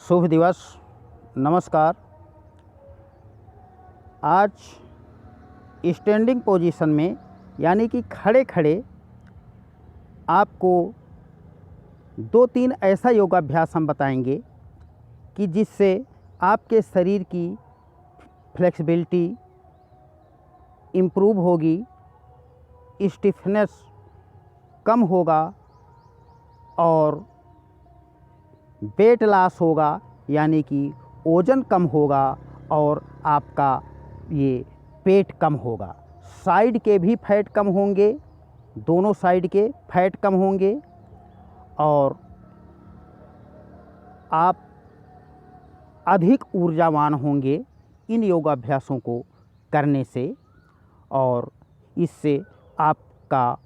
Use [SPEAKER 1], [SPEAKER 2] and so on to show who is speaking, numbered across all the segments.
[SPEAKER 1] शुभ दिवस। नमस्कार। आज स्टैंडिंग पोजीशन में यानी कि खड़े खड़े आपको 2-3 ऐसा योगाभ्यास हम बताएंगे कि जिससे आपके शरीर की फ्लेक्सिबिलिटी इम्प्रूव होगी, स्टिफनेस कम होगा और वेट लॉस होगा, यानी कि वज़न कम होगा और आपका ये पेट कम होगा। साइड के भी फैट कम होंगे, दोनों साइड के फैट कम होंगे और आप अधिक ऊर्जावान होंगे इन योगाभ्यासों को करने से। और इससे आपका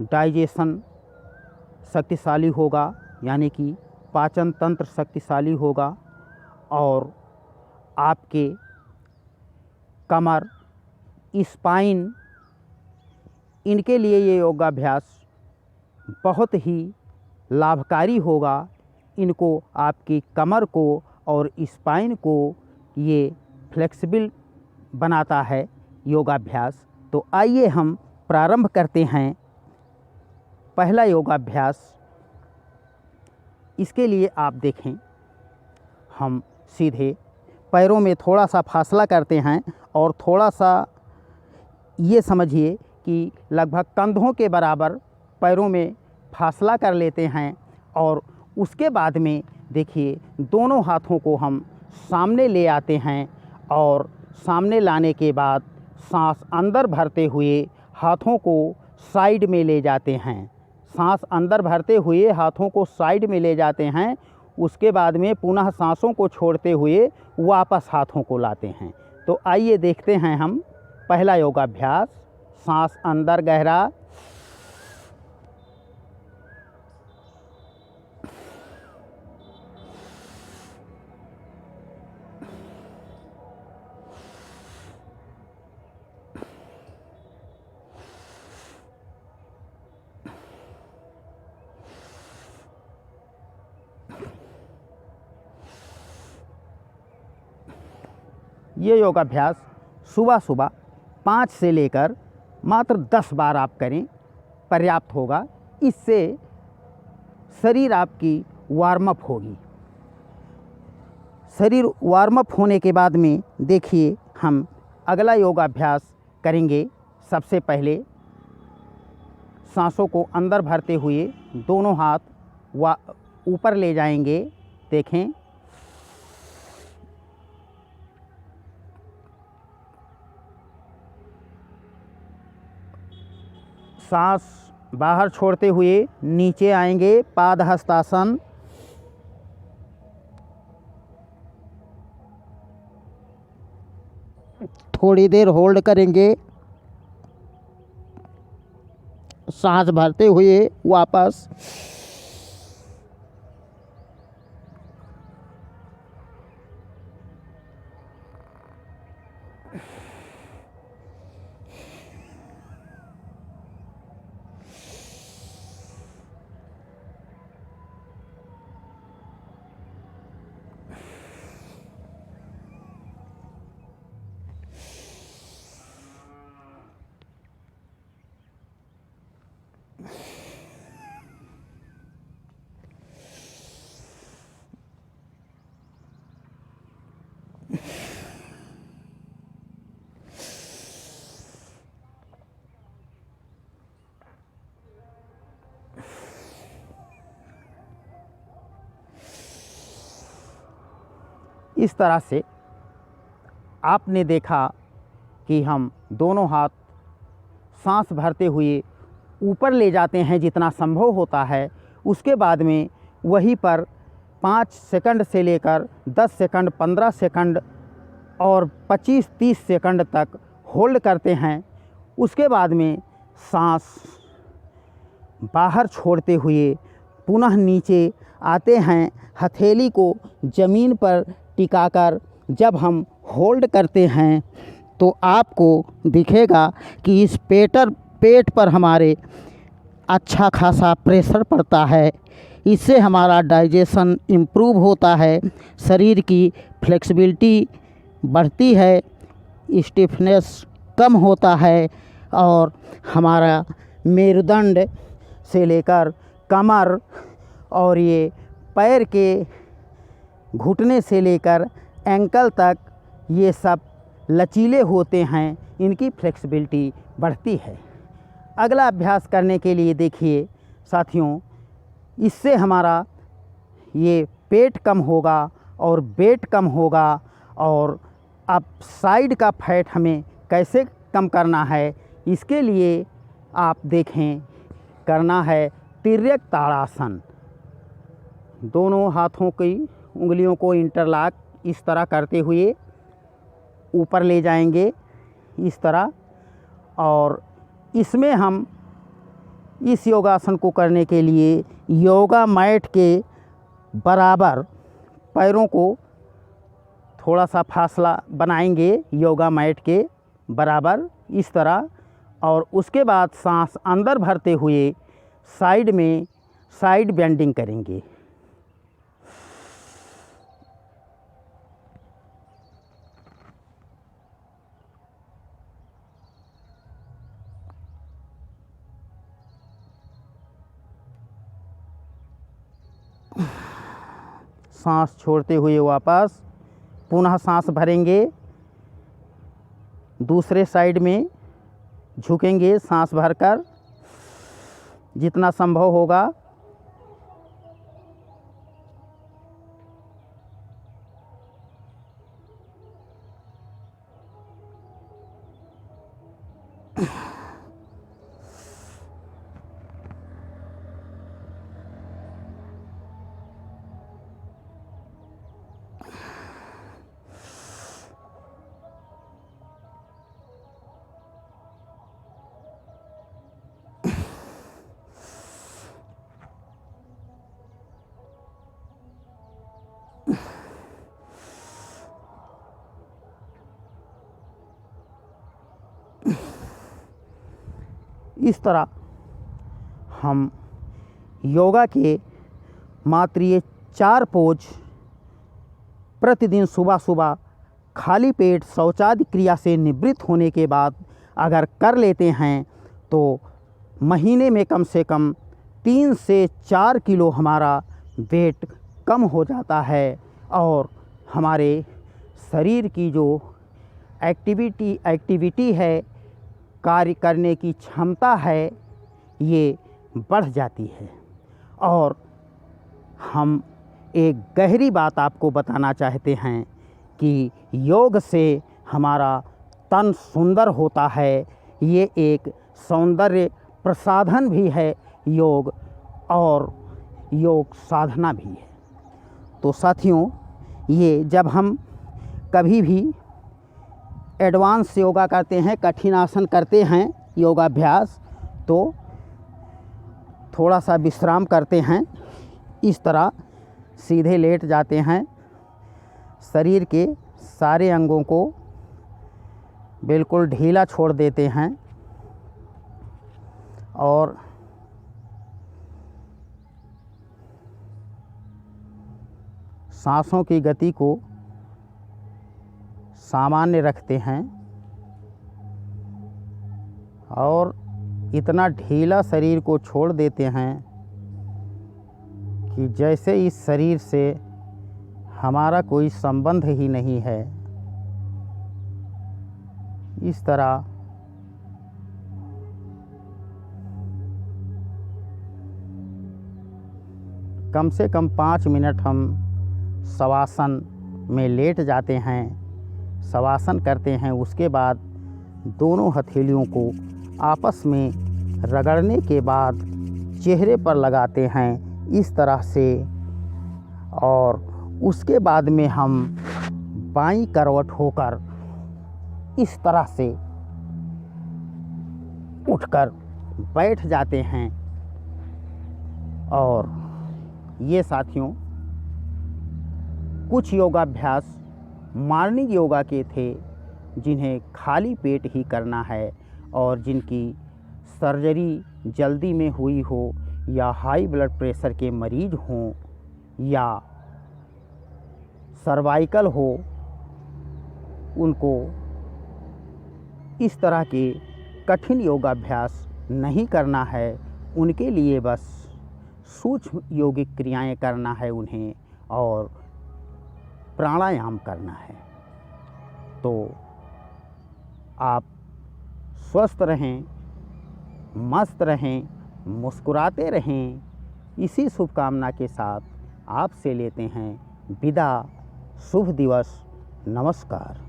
[SPEAKER 1] डाइजेशन शक्तिशाली होगा, यानी कि पाचन तंत्र शक्तिशाली होगा और आपके कमर, स्पाइन, इनके लिए ये योगाभ्यास बहुत ही लाभकारी होगा। इनको आपकी कमर को और स्पाइन को ये फ्लेक्सिबल बनाता है योगाभ्यास। तो आइए हम प्रारंभ करते हैं। पहला योगाभ्यास, इसके लिए आप देखें, हम सीधे पैरों में थोड़ा सा फासला करते हैं और थोड़ा सा ये समझिए कि लगभग कंधों के बराबर पैरों में फासला कर लेते हैं। और उसके बाद में देखिए, दोनों हाथों को हम सामने ले आते हैं और सामने लाने के बाद सांस अंदर भरते हुए हाथों को साइड में ले जाते हैं। सांस अंदर भरते हुए हाथों को साइड में ले जाते हैं। उसके बाद में पुनः सांसों को छोड़ते हुए वापस हाथों को लाते हैं। तो आइए देखते हैं हम पहला योगाभ्यास। सांस अंदर गहरा, ये योगाभ्यास सुबह सुबह 5 से लेकर मात्र 10 बार आप करें, पर्याप्त होगा। इससे शरीर आपकी वार्म अप होगी। शरीर वार्म अप होने के बाद में देखिए, हम अगला योगाभ्यास करेंगे। सबसे पहले सांसों को अंदर भरते हुए दोनों हाथ ऊपर ले जाएंगे। देखें, सांस बाहर छोड़ते हुए नीचे आएंगे, पादहस्तासन। थोड़ी देर होल्ड करेंगे, सांस भरते हुए वापस। इस तरह से आपने देखा कि हम दोनों हाथ सांस भरते हुए ऊपर ले जाते हैं जितना संभव होता है। उसके बाद में वहीं पर 5 सेकंड से लेकर 10 सेकंड, 15 सेकंड और 25-30 सेकंड तक होल्ड करते हैं। उसके बाद में सांस बाहर छोड़ते हुए पुनः नीचे आते हैं। हथेली को ज़मीन पर टिकाकर जब हम होल्ड करते हैं तो आपको दिखेगा कि इस पेट पर हमारे अच्छा खासा प्रेशर पड़ता है। इससे हमारा डाइजेशन इम्प्रूव होता है, शरीर की फ्लेक्सिबिलिटी बढ़ती है, स्टिफनेस कम होता है और हमारा मेरुदंड से लेकर कमर और ये पैर के घुटने से लेकर एंकल तक ये सब लचीले होते हैं, इनकी फ्लेक्सिबिलिटी बढ़ती है। अगला अभ्यास करने के लिए देखिए साथियों, इससे हमारा ये पेट कम होगा और वेट कम होगा। और अब साइड का फैट हमें कैसे कम करना है, इसके लिए आप देखें, करना है तिर्यक ताड़ासन। दोनों हाथों की उंगलियों को इंटरलॉक इस तरह करते हुए ऊपर ले जाएंगे इस तरह, और इसमें हम इस योगासन को करने के लिए योगा मैट के बराबर पैरों को थोड़ा सा फासला बनाएंगे, योगा मैट के बराबर इस तरह, और उसके बाद सांस अंदर भरते हुए साइड में साइड बेंडिंग करेंगे। सांस छोड़ते हुए वापस पुनः सांस भरेंगे, दूसरे साइड में झुकेंगे सांस भरकर जितना संभव होगा। इस तरह हम योगा के मात्र ये 4 पोज प्रतिदिन सुबह सुबह खाली पेट शौचादि क्रिया से निवृत्त होने के बाद अगर कर लेते हैं तो महीने में कम से कम 3 से 4 किलो हमारा वेट कम हो जाता है और हमारे शरीर की जो एक्टिविटी है, कार्य करने की क्षमता है, ये बढ़ जाती है। और हम एक गहरी बात आपको बताना चाहते हैं कि योग से हमारा तन सुंदर होता है। ये एक सौंदर्य प्रसाधन भी है योग, और योग साधना भी है। तो साथियों, ये जब हम कभी भी एडवांस योगा करते हैं, कठिन आसन करते हैं योगाभ्यास, तो थोड़ा सा विश्राम करते हैं, इस तरह सीधे लेट जाते हैं, शरीर के सारे अंगों को बिल्कुल ढीला छोड़ देते हैं और सांसों की गति को सामान्य रखते हैं और इतना ढीला शरीर को छोड़ देते हैं कि जैसे इस शरीर से हमारा कोई संबंध ही नहीं है। इस तरह कम से कम 5 मिनट हम शवासन में लेट जाते हैं, शवासन करते हैं। उसके बाद दोनों हथेलियों को आपस में रगड़ने के बाद चेहरे पर लगाते हैं इस तरह से, और उसके बाद में हम बाईं करवट होकर इस तरह से उठकर बैठ जाते हैं। और ये साथियों कुछ योगाभ्यास मॉर्निंग योगा के थे जिन्हें खाली पेट ही करना है और जिनकी सर्जरी जल्दी में हुई हो या हाई ब्लड प्रेशर के मरीज हों या सर्वाइकल हो, उनको इस तरह के कठिन योगाभ्यास नहीं करना है। उनके लिए बस सूक्ष्म योगिक क्रियाएं करना है उन्हें, और प्राणायाम करना है। तो आप स्वस्थ रहें, मस्त रहें, मुस्कुराते रहें, इसी शुभकामना के साथ आपसे लेते हैं विदा। शुभ दिवस। नमस्कार।